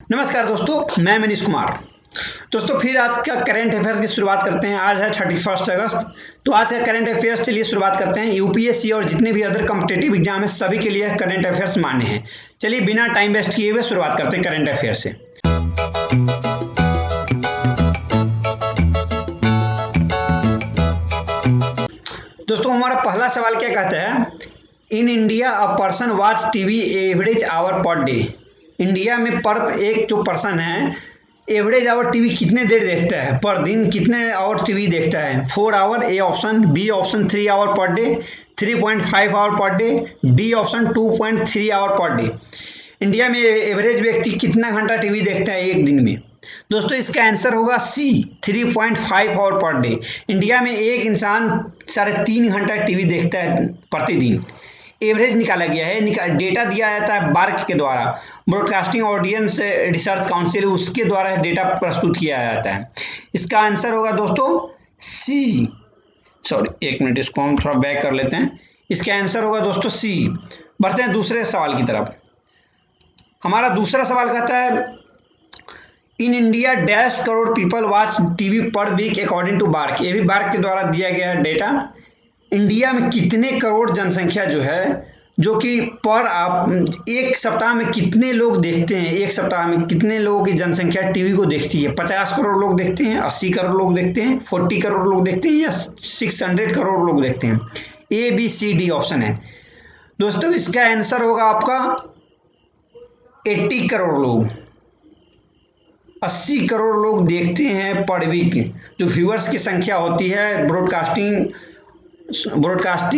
नमस्कार दोस्तों, मैं मनीष कुमार। दोस्तों फिर आज का करंट अफेयर्स की शुरुआत करते हैं। आज है 31 अगस्त। तो आज का करंट अफेयर्स चलिए शुरुआत करते हैं। यूपीएससी और जितने भी अदर कॉम्पिटिटिव एग्जाम है सभी के लिए करंट अफेयर्स मान्य हैं। चलिए बिना टाइम वेस्ट किए हुए शुरुआत करते हैं करंट अफेयर से। दोस्तों हमारा पहला सवाल क्या कहता है, in India a person watch TV average hour per day. India में पर एक जो पर्सन है एवरेज आवर टीवी कितने देर देखता है, पर दिन कितने आवर टीवी देखता है। 4 hour A option, B option 3 hour per day, 3.5 hour per day, D option 2.3 hour per day. India में एवरेज व्यक्ति कितना घंटा टीवी देखता है एक दिन में। दोस्तों इसका आंसर होगा सी, 3.5 आवर पर डे। इंडिया में एक इंसान 3.5 घंटा टीवी देखता है प्रतिदिन। एवरेज निकाला गया है, डेटा दिया जाता है बार्क के द्वारा, ब्रॉडकास्टिंग ऑडियंस रिसर्च काउंसिल, उसके द्वारा डेटा प्रस्तुत किया जाता है। इसका आंसर होगा दोस्तों सी। सॉरी एक मिनट, इसको हम थोड़ा बैक कर लेते हैं। इसका आंसर होगा दोस्तों सी। बढ़ते हैं दूसरे सवाल की तरफ। हमारा दूसरा सवाल कहता है, in India dash crore people watch TV per week according to BARC. ये भी बार्क के द्वारा दिया गया है डेटा। इंडिया में कितने करोड़ जनसंख्या जो है, जो कि पर आप एक सप्ताह में कितने लोग देखते हैं, एक सप्ताह में कितने लोगों की जनसंख्या टीवी को देखती है। 50 करोड़ लोग देखते हैं, 80 करोड़ लोग देखते हैं, 40 करोड़ लोग देखते हैं, या 600 करोड़ लोग देखते हैं। A B C D option है। दोस्तों इसका आंसर होगा आपका 80 करोड़ लोग। 80 करोड़ लोग देखते हैं पर वीक। जो व्यूअर्स की संख्या होती है ब्रॉडकास्टिंग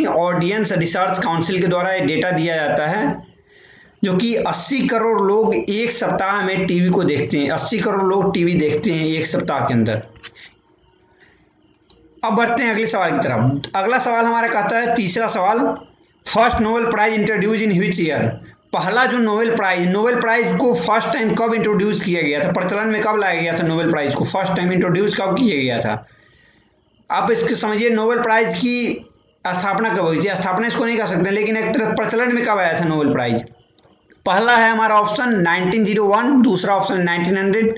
ऑडियंस रिसर्च काउंसिल के द्वारा ये डेटा दिया जाता है, जो कि 80 करोड़ लोग एक सप्ताह में टीवी को देखते हैं। 80 करोड़ लोग टीवी देखते हैं एक सप्ताह के अंदर। अब बढ़ते हैं अगले सवाल की तरफ। अगला सवाल हमारा कहता है, तीसरा सवाल, first Nobel prize introduce in which year. पहला जो नोबेल प्राइज को फर्स्ट टाइम कब इंट्रोड्यूस किया गया था, प्रचलन में कब लाया गया था। नोबेल प्राइज को फर्स्ट टाइम इंट्रोड्यूस कब किया गया था। आप इसको समझिए, नोबेल प्राइज की स्थापना कब हुई थी। स्थापना इसको नहीं कर सकते, लेकिन एक तरह प्रचलन में कब आया था नोबेल प्राइज। पहला है हमारा ऑप्शन 1901, दूसरा ऑप्शन 1900,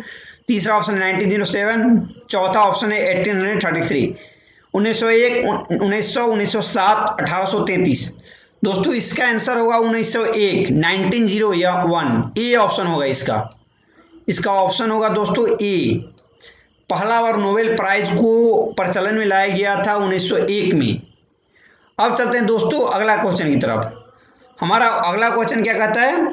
तीसरा ऑप्शन 1907, चौथा ऑप्शन है 1833। 1901, 1900, 1907, 1833। दोस्तों इसका आंसर होगा 1901, 1901। ए ऑप्शन होगा इसका ऑप्शन होगा दोस्तों ए। पहला बार नोबेल प्राइज को प्रचलन में लाया गया था 1901 में। अब चलते हैं दोस्तों अगला क्वेश्चन की तरफ। हमारा अगला क्वेश्चन क्या कहता है,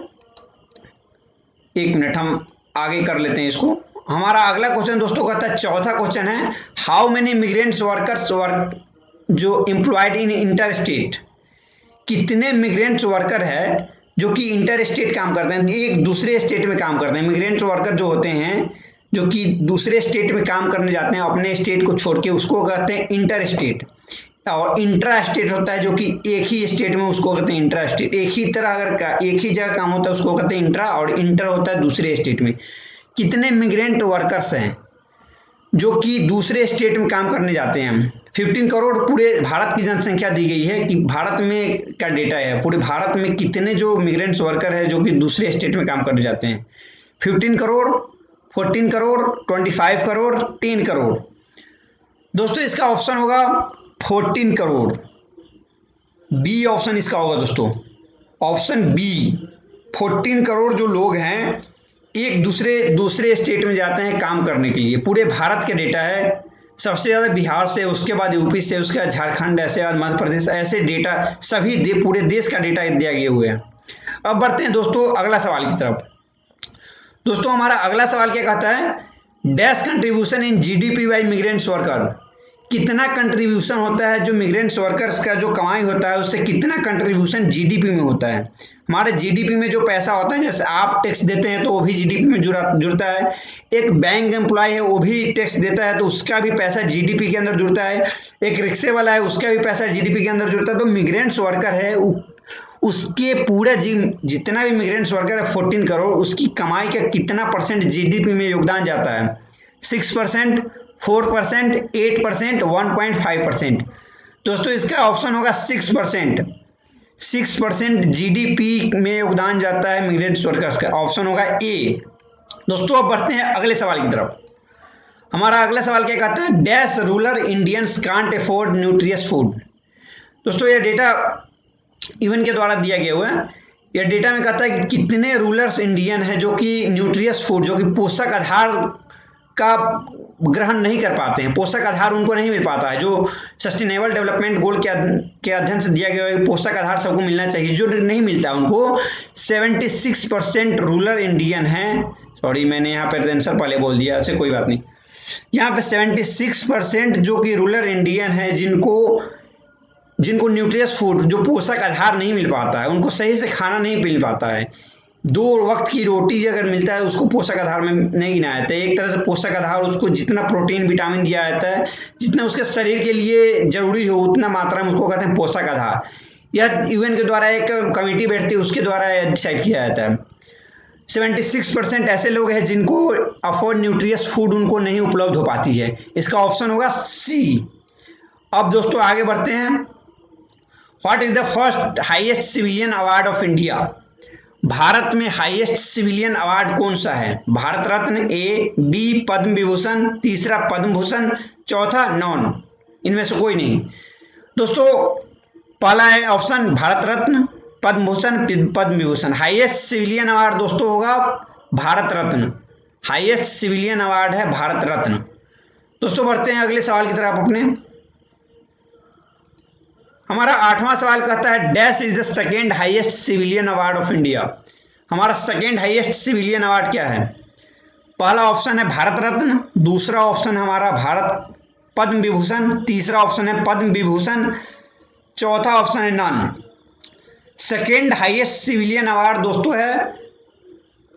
एक मिनट हम आगे कर लेते हैं इसको। हमारा अगला क्वेश्चन दोस्तों कहता है, चौथा क्वेश्चन है, हाउ मेनी मिग्रेंट्स वर्कर्स वर्क जो एम्प्लॉयड इन इंटर स्टेट। कितने मिग्रेंट्स वर्कर है जो कि इंटर स्टेट काम करते हैं, एक दूसरे स्टेट में काम करते हैं। मिग्रेंट्स वर्कर जो होते हैं जो कि दूसरे स्टेट में काम करने जाते हैं, अपने स्टेट को छोड़ के, उसको कहते हैं इंटर स्टेट। और इंट्रा स्टेट होता है जो कि एक ही स्टेट में, उसको कहते हैं इंट्रा स्टेट। एक ही तरह अगर एक ही जगह काम होता है उसको कहते हैं इंट्रा, और इंटर होता है दूसरे स्टेट में। कितने मिग्रेंट वर्कर्स हैं जो कि दूसरे स्टेट में काम करने जाते हैं। 15 करोड़ पूरे भारत की जनसंख्या दी गई है कि भारत में क्या डेटा है, पूरे भारत में कितने जो मिग्रेंट्स वर्कर है जो कि दूसरे स्टेट में काम करने जाते हैं। 15 करोड़, 14 करोड़, 25 करोड़, 10 करोड़। दोस्तों इसका ऑप्शन होगा 14 करोड़। बी ऑप्शन इसका होगा दोस्तों, ऑप्शन बी। 14 करोड़ जो लोग हैं एक दूसरे स्टेट में जाते हैं काम करने के लिए। पूरे भारत का डेटा है, सबसे ज़्यादा बिहार से, उसके बाद यूपी से, उसके बाद झारखंड, ऐसे बाद मध्य प्रदेश, ऐसे डेटा सभी पूरे देश का डेटा दिया गया हुआ है। अब बढ़ते हैं दोस्तों अगला सवाल की तरफ। दोस्तों हमारा अगला सवाल क्या कहता है, dash contribution in GDP by migrants worker. कितना कंट्रीब्यूशन होता है जो मिग्रेंट्स वर्कर्स का जो कमाई होता है उससे कितना कंट्रीब्यूशन जीडीपी में होता है। हमारे जीडीपी में जो पैसा होता है, जैसे आप टैक्स देते हैं तो वो भी जीडीपी में जुड़ता है। एक बैंक एम्प्लॉय है वो भी टैक्स देता है तो उसका भी पैसा जीडीपी के अंदर जुड़ता है। एक रिक्शे वाला है उसका भी पैसा जीडीपी के अंदर जुड़ता है। तो मिग्रेंट्स वर्कर है उसके पूरे जितना भी मिग्रेंट्स वर्कर है 14 करोड़, उसकी कमाई का कितना परसेंट जीडीपी में योगदान जाता है। 6%, 4%, 8%, 1.5%। दोस्तों इसका ऑप्शन होगा 6%। 6% जीडीपी में योगदान जाता है मिग्रेंट्स वर्कर्स का। ऑप्शन होगा ए। दोस्तों अब बढ़ते हैं अगले सवाल की तरफ। हमारा अगला सवाल क्या कहता है, dash rural Indians can't afford nutritious food. दोस्तों यह डेटा यूएन के द्वारा दिया गया हुआ है। यह डेटा में कहता है कि कितने रूरल्स इंडियन हैं जो कि न्यूट्रियस फूड, जो कि पोषक आधार का ग्रहण नहीं कर पाते हैं, पोषक आधार उनको नहीं मिल पाता है। जो सस्टेनेबल डेवलपमेंट गोल के अध्ययन से दिया गया है पोषक आधार सबको मिलना चाहिए, जो नहीं मिलता उनको 76% रूरल इंडियन हैं। सॉरी, मैंने यहाँ पर आंसर पहले बोल दिया, ऐसे कोई बात नहीं। यहाँ पे 76% जो कि रूरल इंडियन है जिनको न्यूट्रियस फूड, जो पोषक आधार नहीं मिल पाता है, उनको सही से खाना नहीं मिल पाता है। 2 वक्त की रोटी अगर मिलता है उसको पोषक आधार में नहीं गिनाया जाता है। एक तरह से पोषक आधार उसको जितना प्रोटीन विटामिन दिया जाता है, जितना उसके शरीर के लिए जरूरी हो उतना मात्रा में उसको कहते हैं पोषक आधार। यह यूएन के द्वारा एक कमेटी बैठती है, उसके द्वारा डिसाइड किया जाता है। 76% ऐसे लोग हैं जिनको अफोर्ड न्यूट्रियस फूड उनको नहीं उपलब्ध हो पाती है। इसका ऑप्शन होगा सी। अब दोस्तों आगे बढ़ते हैं। What is the first highest civilian award of India. Bharat में हाईएस्ट सिविलियन अवार्ड कौन सा है। भारत रत्न, ए, बी पद्म विभूषण, तीसरा पद्म भूषण, चौथा नॉन, इनमें से कोई नहीं। दोस्तों पहला है option Bharat Ratna, Padma Bhushan, Padma Vibhushan. Highest civilian award दोस्तों होगा Bharat Ratna. Highest civilian award है भारत रत्न। दोस्तों बढ़ते हैं अगले सवाल की तरफ अपने। हमारा 8वां सवाल कहता है dash is the second highest civilian award of India. हमारा सेकेंड हाईएस्ट सिविलियन अवार्ड क्या है। पहला ऑप्शन है भारत रत्न, दूसरा ऑप्शन हमारा भारत पद्म विभूषण, तीसरा ऑप्शन है पद्म विभूषण, चौथा ऑप्शन है none. Second highest civilian award दोस्तों है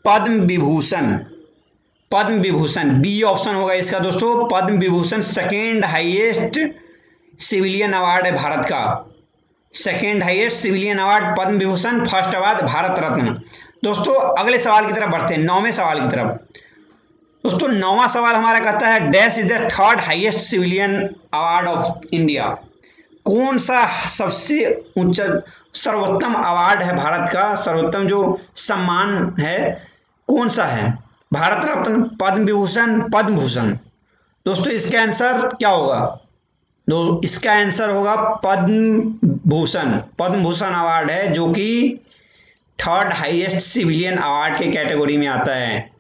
पद्म विभूषण। पद्म विभूषण बी ऑप्शन होगा इसका दोस्तों। Padma Vibhushan second highest civilian award है भारत का। Second highest civilian award Padma Vibhushan, first award Bharat Ratna. दोस्तों अगले सवाल की तरफ बढ़ते हैं, 9वें सवाल की तरफ। दोस्तों 9वां सवाल हमारा कहता है dash is the third highest civilian award of India. कौन सा सबसे ऊंचा सर्वोत्तम अवार्ड है भारत का, सर्वोत्तम जो सम्मान है कौन सा है। भारत रत्न, पद्म विभूषण, पद्म भूषण। दोस्तों इसका आंसर क्या होगा। इसका आंसर होगा पद्म भूषण। पद्म भूषण अवार्ड है जो कि थर्ड हाईएस्ट सिविलियन अवार्ड के कैटेगरी में आता है।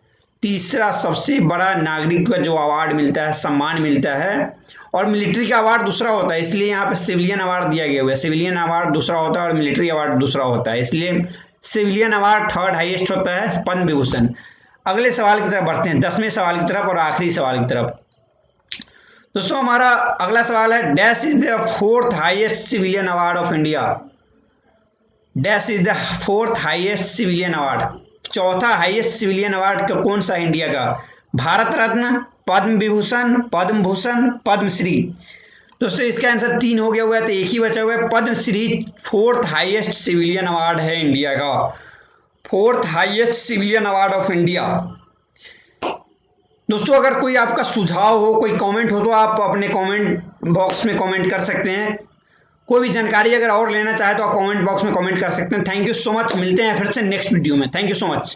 तीसरा सबसे बड़ा नागरिक का जो अवार्ड मिलता है, सम्मान मिलता है, और मिलिट्री का अवार्ड दूसरा होता है, इसलिए यहाँ पे सिविलियन अवार्ड दिया गया हुआ है। सिविलियन अवार्ड दूसरा होता है और मिलिट्री अवार्ड दूसरा होता है, इसलिए सिविलियन अवार्ड थर्ड हाईएस्ट होता है पद्म विभूषण। अगले सवाल की तरफ बढ़ते हैं, 10वें सवाल की तरफ और आखिरी सवाल की तरफ। दोस्तों हमारा अगला सवाल है dash is the fourth highest civilian award of India. Dash is the fourth highest civilian award. चौथा हाईएस्ट सिविलियन अवार्ड का कौन सा इंडिया का। भारत रत्न, पद्म विभूषण, पद्म भूषण, पद्मश्री। दोस्तों इसका आंसर 3 हो गया हुआ है, तो एक ही बचा हुआ है Padma Shri. Fourth highest civilian award है इंडिया का, fourth highest civilian award of India. दोस्तों अगर कोई आपका सुझाव हो, कोई कमेंट हो, तो आप अपने कमेंट बॉक्स में कमेंट कर सकते हैं। कोई भी जानकारी अगर और लेना चाहे तो आप कमेंट बॉक्स में कमेंट कर सकते हैं। थैंक यू सो मच, मिलते हैं फिर से नेक्स्ट वीडियो में। Thank you so much.